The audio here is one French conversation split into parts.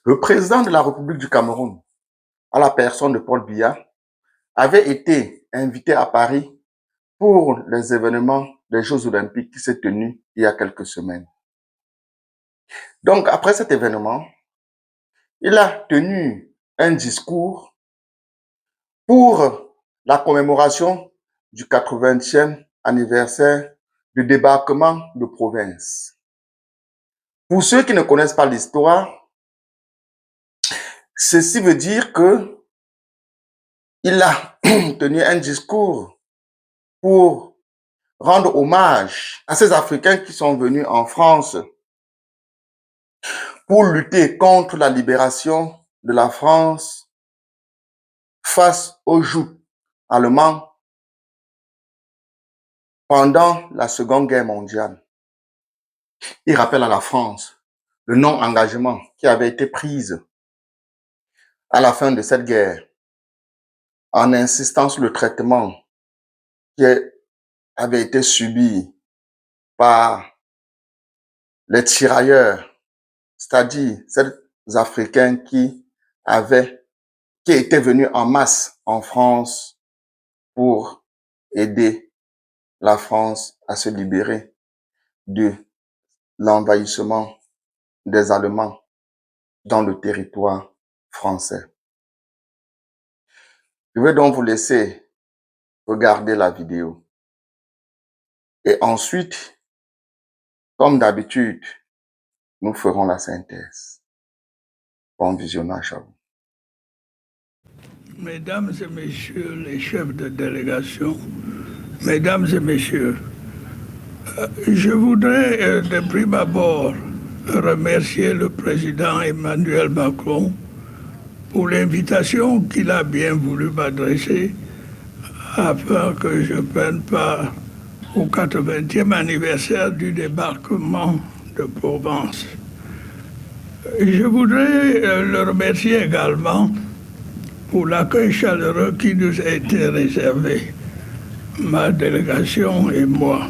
Le président de la République du Cameroun, à la personne de Paul Biya, avait été invité à Paris pour les événements des Jeux olympiques qui s'est tenu il y a quelques semaines. Donc, après cet événement, il a tenu un discours pour la commémoration du 80e anniversaire du débarquement de province. Pour ceux qui ne connaissent pas l'histoire, ceci veut dire que il a tenu un discours pour rendre hommage à ces Africains qui sont venus en France pour lutter contre la libération de la France face au joug allemand pendant la Seconde Guerre mondiale. Il rappelle à la France le non-engagement qui avait été pris à la fin de cette guerre en insistant sur le traitement qui avait été subi par les tirailleurs, c'est-à-dire ces Africains qui étaient venus en masse en France pour aider la France à se libérer de l'envahissement des Allemands dans le territoire français. Je vais donc vous laisser regarder la vidéo. Et ensuite, comme d'habitude, nous ferons la synthèse. Bon visionnage à vous. Mesdames et messieurs les chefs de délégation, mesdames et messieurs, je voudrais de prime abord remercier le président Emmanuel Macron pour l'invitation qu'il a bien voulu m'adresser afin que je prenne part au 80e anniversaire du débarquement de Provence. Je voudrais le remercier également pour l'accueil chaleureux qui nous a été réservé, ma délégation et moi.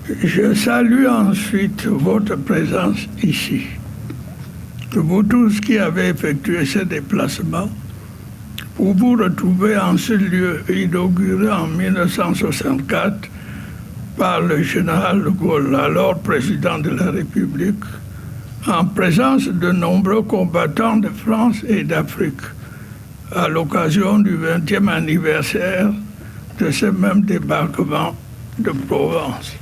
Je salue ensuite votre présence ici. Vous tous qui avez effectué ce déplacement pour vous retrouver en ce lieu inauguré en 1964 par le général de Gaulle, alors président de la République, en présence de nombreux combattants de France et d'Afrique, à l'occasion du 20e anniversaire de ce même débarquement de Provence.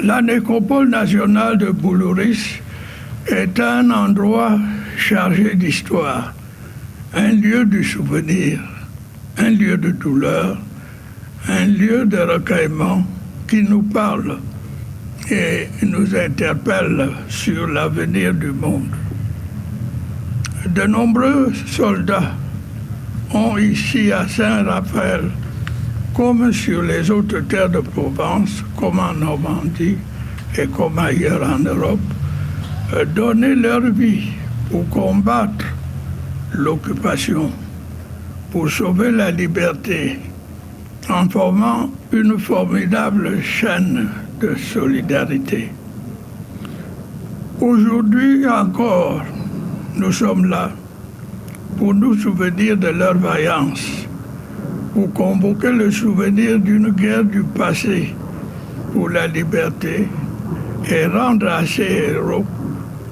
La nécropole nationale de Boulouris est un endroit chargé d'histoire, un lieu du souvenir, un lieu de douleur, un lieu de recueillement qui nous parle et nous interpelle sur l'avenir du monde. De nombreux soldats ont ici à Saint-Raphaël, comme sur les autres terres de Provence, comme en Normandie et comme ailleurs en Europe, donné leur vie pour combattre l'occupation, pour sauver la liberté, en formant une formidable chaîne de solidarité. Aujourd'hui encore, nous sommes là pour nous souvenir de leur vaillance, pour convoquer le souvenir d'une guerre du passé pour la liberté et rendre à ces héros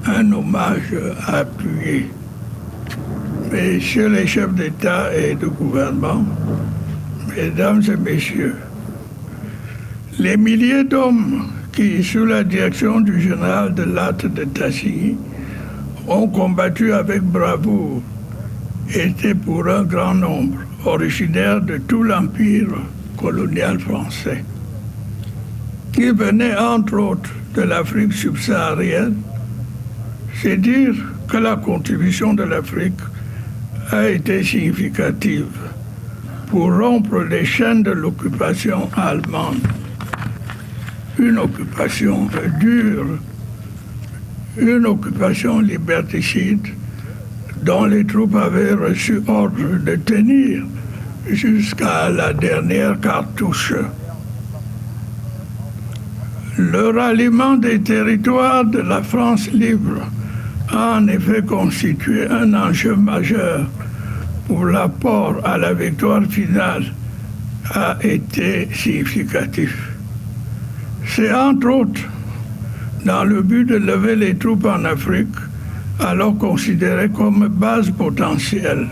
un hommage appuyé. Messieurs les chefs d'État et de gouvernement, mesdames et messieurs, les milliers d'hommes qui, sous la direction du général de Lattre de Tassigny, ont combattu avec bravoure étaient pour un grand nombre originaires de tout l'empire colonial français. Ils venaient entre autres de l'Afrique subsaharienne. C'est dire que la contribution de l'Afrique a été significative pour rompre les chaînes de l'occupation allemande. Une occupation dure, une occupation liberticide dont les troupes avaient reçu ordre de tenir jusqu'à la dernière cartouche. Le ralliement des territoires de la France libre a en effet constitué un enjeu majeur pour l'apport à la victoire finale a été significatif. C'est entre autres dans le but de lever les troupes en Afrique, alors considérée comme base potentielle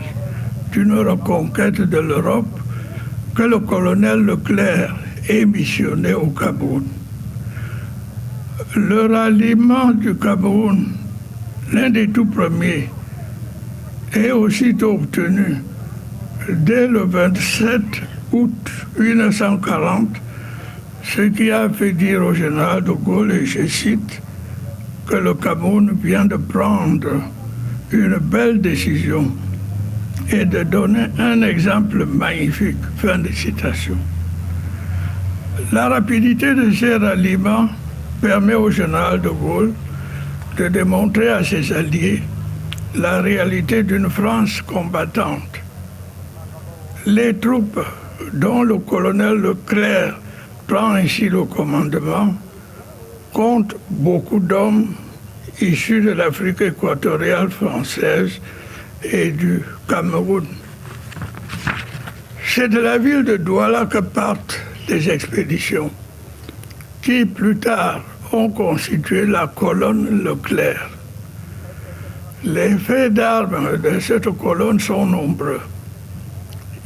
d'une reconquête de l'Europe, que le colonel Leclerc est missionné au Cameroun. Le ralliement du Cameroun, l'un des tout premiers, est aussitôt obtenu dès le 27 août 1940, ce qui a fait dire au général de Gaulle, et je cite, que le Cameroun vient de prendre une belle décision et de donner un exemple magnifique. Fin de citation. La rapidité de ces ralliements permet au général de Gaulle de démontrer à ses alliés la réalité d'une France combattante. Les troupes dont le colonel Leclerc prend ainsi le commandement comptent beaucoup d'hommes issus de l'Afrique équatoriale française et du Cameroun. C'est de la ville de Douala que partent les expéditions, qui plus tard ont constitué la colonne Leclerc. Les faits d'armes de cette colonne sont nombreux.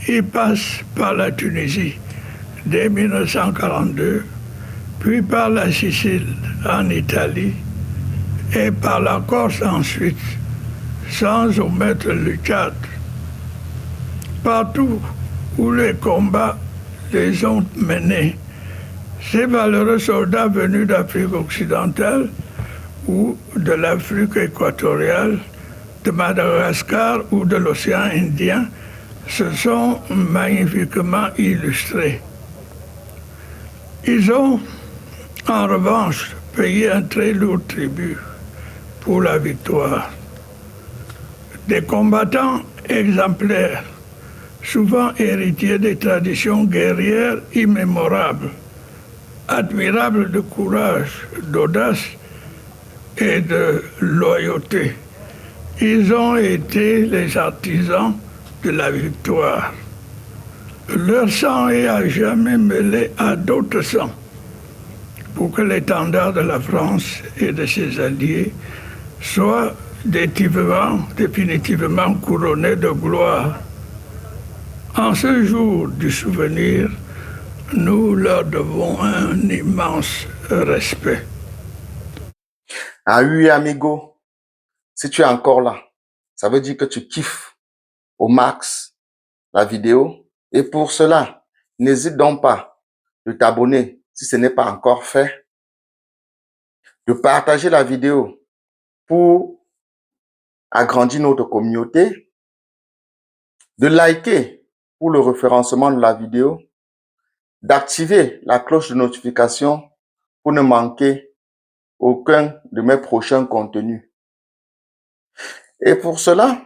Ils passent par la Tunisie dès 1942, puis par la Sicile en Italie et par la Corse ensuite, sans omettre le Tchad. Partout où les combats les ont menés, ces valeureux soldats venus d'Afrique occidentale ou de l'Afrique équatoriale, de Madagascar ou de l'océan Indien se sont magnifiquement illustrés. Ils ont, en revanche, payé un très lourd tribut pour la victoire. Des combattants exemplaires, souvent héritiers des traditions guerrières immémorables, admirables de courage, d'audace et de loyauté. Ils ont été les artisans de la victoire. Leur sang est à jamais mêlé à d'autres sangs pour que l'étendard de la France et de ses alliés soit définitivement couronné de gloire. En ce jour du souvenir, nous leur devons un immense respect. Ah oui, amigo, si tu es encore là, ça veut dire que tu kiffes au max la vidéo. Et pour cela, n'hésite donc pas de t'abonner si ce n'est pas encore fait, de partager la vidéo pour agrandir notre communauté, de liker pour le référencement de la vidéo, d'activer la cloche de notification pour ne manquer aucun de mes prochains contenus. Et pour cela,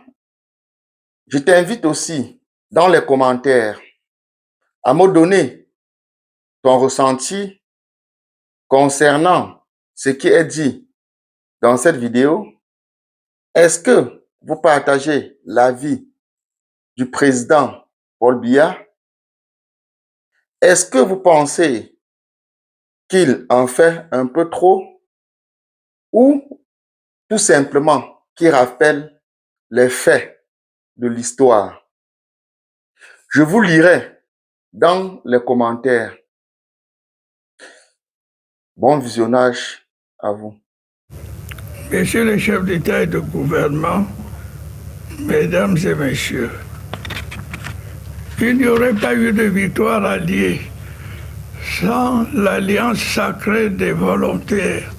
je t'invite aussi dans les commentaires à me donner ton ressenti concernant ce qui est dit dans cette vidéo. Est-ce que vous partagez l'avis du président Paul Biya? Est-ce que vous pensez qu'il en fait un peu trop ou tout simplement qu'il rappelle les faits de l'histoire? Je vous lirai dans les commentaires. Bon visionnage à vous. Messieurs les chefs d'État et de gouvernement, Mesdames et Messieurs, il n'y aurait pas eu de victoire alliée sans l'alliance sacrée des volontaires,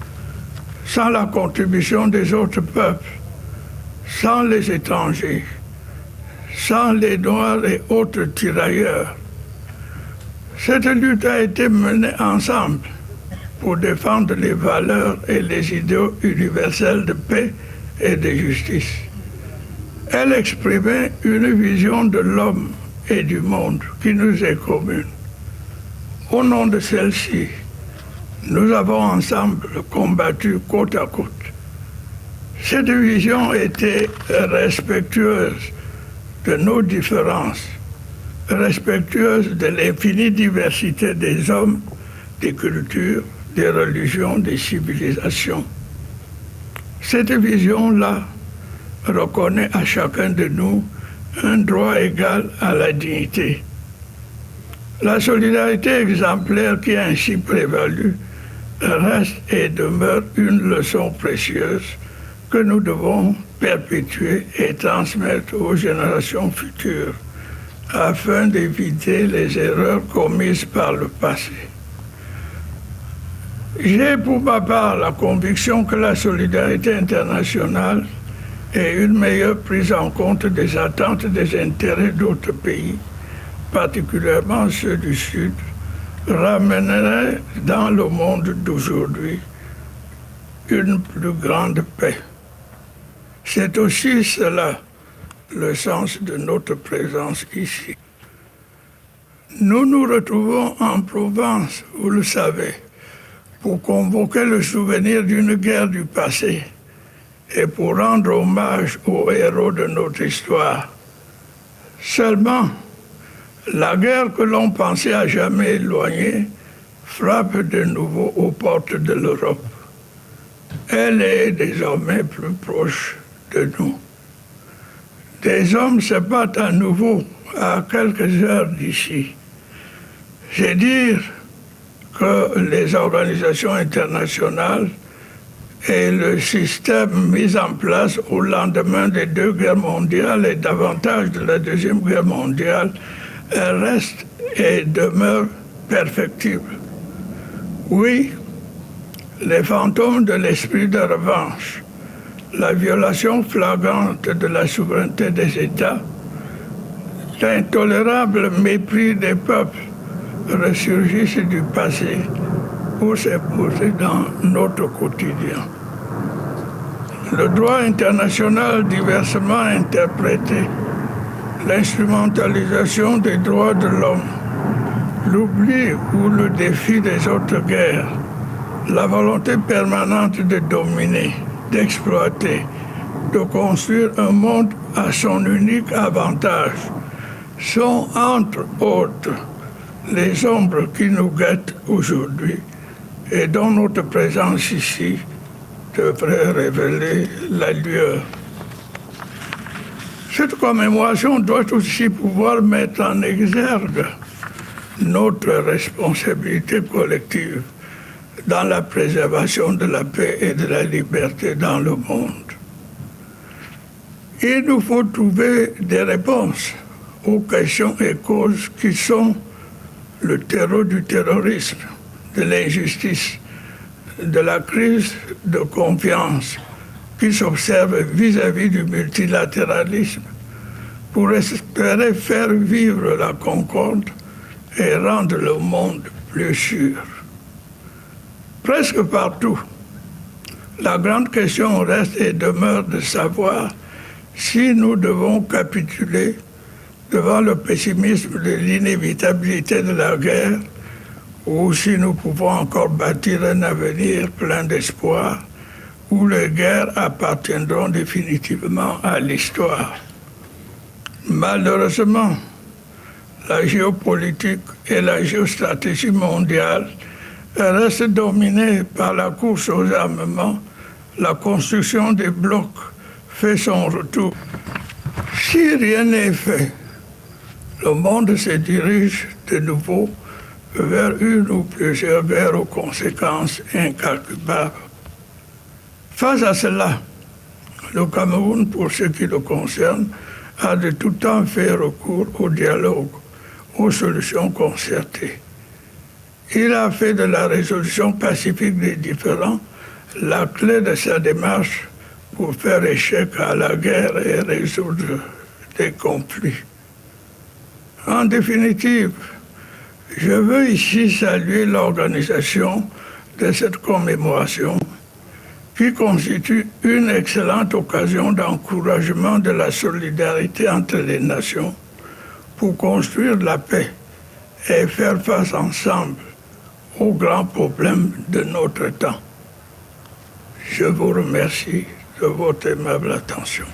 sans la contribution des autres peuples, sans les étrangers, sans les Noirs et autres tirailleurs. Cette lutte a été menée ensemble pour défendre les valeurs et les idéaux universels de paix et de justice. Elle exprimait une vision de l'homme et du monde qui nous est commune. Au nom de celle-ci, Nous avons ensemble combattu côte à côte. Cette vision était respectueuse de nos différences, respectueuse de l'infinie diversité des hommes, des cultures, des religions, des civilisations. Cette vision-là reconnaît à chacun de nous un droit égal à la dignité. La solidarité exemplaire qui a ainsi prévalu reste et demeure une leçon précieuse que nous devons perpétuer et transmettre aux générations futures afin d'éviter les erreurs commises par le passé. J'ai pour ma part la conviction que la solidarité internationale et une meilleure prise en compte des attentes et des intérêts d'autres pays, particulièrement ceux du Sud, ramènerait dans le monde d'aujourd'hui une plus grande paix. C'est aussi cela le sens de notre présence ici. Nous nous retrouvons en Provence, vous le savez, pour convoquer le souvenir d'une guerre du passé et pour rendre hommage aux héros de notre histoire. Seulement, la guerre que l'on pensait à jamais éloignée frappe de nouveau aux portes de l'Europe. Elle est désormais plus proche de nous. Des hommes se battent à nouveau à quelques heures d'ici. C'est dire que les organisations internationales et le système mis en place au lendemain des deux guerres mondiales et davantage de la Deuxième Guerre mondiale reste et demeure perfectible. Oui, les fantômes de l'esprit de revanche, la violation flagrante de la souveraineté des États, l'intolérable mépris des peuples ressurgissent du passé pour s'imposer dans notre quotidien. Le droit international diversement interprété, l'instrumentalisation des droits de l'homme, l'oubli ou le défi des autres guerres, la volonté permanente de dominer, d'exploiter, de construire un monde à son unique avantage, sont entre autres les ombres qui nous guettent aujourd'hui et dont notre présence ici devrait révéler la lueur. Cette commémoration doit aussi pouvoir mettre en exergue notre responsabilité collective dans la préservation de la paix et de la liberté dans le monde. Il nous faut trouver des réponses aux questions et causes qui sont le terreau du terrorisme, de l'injustice, de la crise de confiance qui s'observe vis-à-vis du multilatéralisme pour espérer faire vivre la concorde et rendre le monde plus sûr. Presque partout, la grande question reste et demeure de savoir si nous devons capituler devant le pessimisme de l'inévitabilité de la guerre ou si nous pouvons encore bâtir un avenir plein d'espoir où les guerres appartiendront définitivement à l'histoire. Malheureusement, la géopolitique et la géostratégie mondiale restent dominées par la course aux armements. La construction des blocs fait son retour. Si rien n'est fait, le monde se dirige de nouveau vers une ou plusieurs guerres aux conséquences incalculables. Face à cela, le Cameroun, pour ce qui le concerne, a de tout temps fait recours au dialogue, aux solutions concertées. Il a fait de la résolution pacifique des différends la clé de sa démarche pour faire échec à la guerre et résoudre des conflits. En définitive, je veux ici saluer l'organisation de cette commémoration qui constitue une excellente occasion d'encouragement de la solidarité entre les nations pour construire la paix et faire face ensemble aux grands problèmes de notre temps. Je vous remercie de votre aimable attention.